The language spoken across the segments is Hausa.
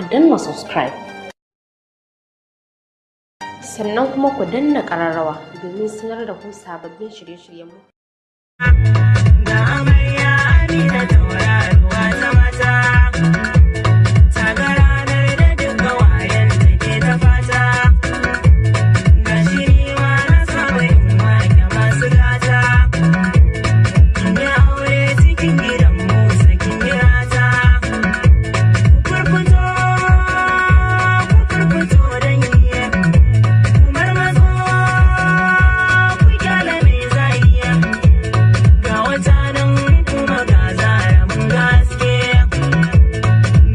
ku danna subscribe sannan kuma ku danna ƙararrawa domin sanar da ku sababbin shirye-shiryenmu. Da amarya Amina tauraruwa ta mata, ta ga ranar da duka wayan da ke ta fata, ga shiri ma na saba yin wake masu gata, kin yi aure cikin gidan Musa kin yi rata, ku furfuto don yi, ku marmazo ku kyale mai zai ga wata nan kuma ga zara mun gaske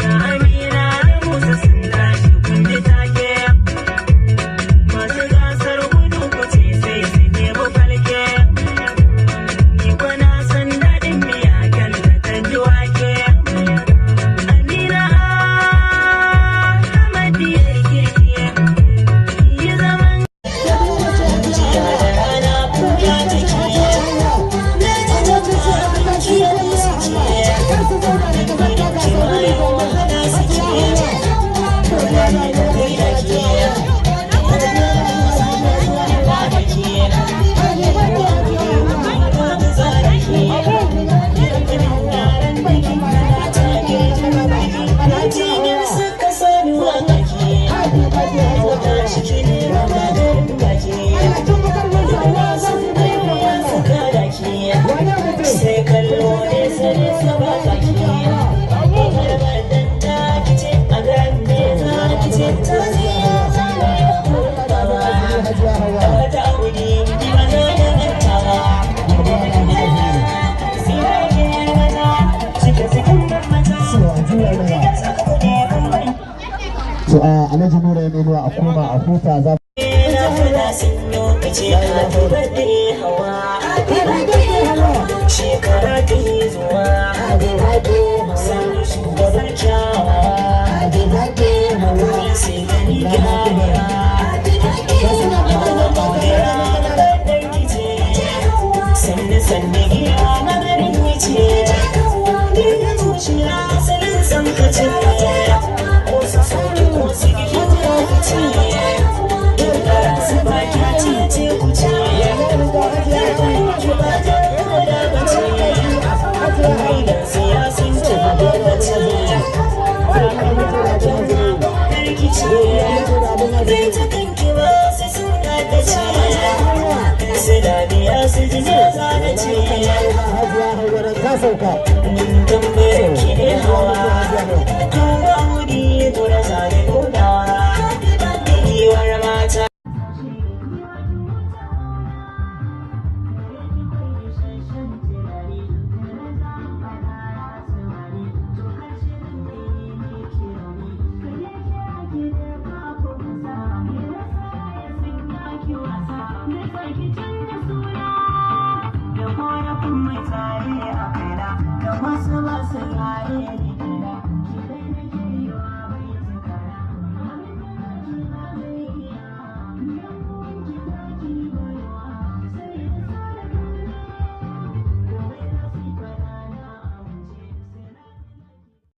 ga Amina da Musa sun tashi kun ji take masu gasar gudu ku ce sai su nemi falke ni kwa na san daɗin miya kyan da ta ji wake Amina Ahmadiyar kirki yi zaman jiya da rana kuya take sai kallo ne sai saba kaki ta kice a grande za kice ta ta audi ba za da mantawa to Alhaji Nura ya nuna a koma a huta za na fada sun lokaci a tobade hawa shekara ta yi zuwa sanu shugaban kyawa sai gani gyara sanne sanne gira magarin wuce daga zuciya asalin san kace ko su sauki ko su gina wuce dukkan su baki ce ku ce siyasin ta babace zai ta kanki ba sai suna da ce su dadiya su ji za da ce mun tambayar ki ne hawa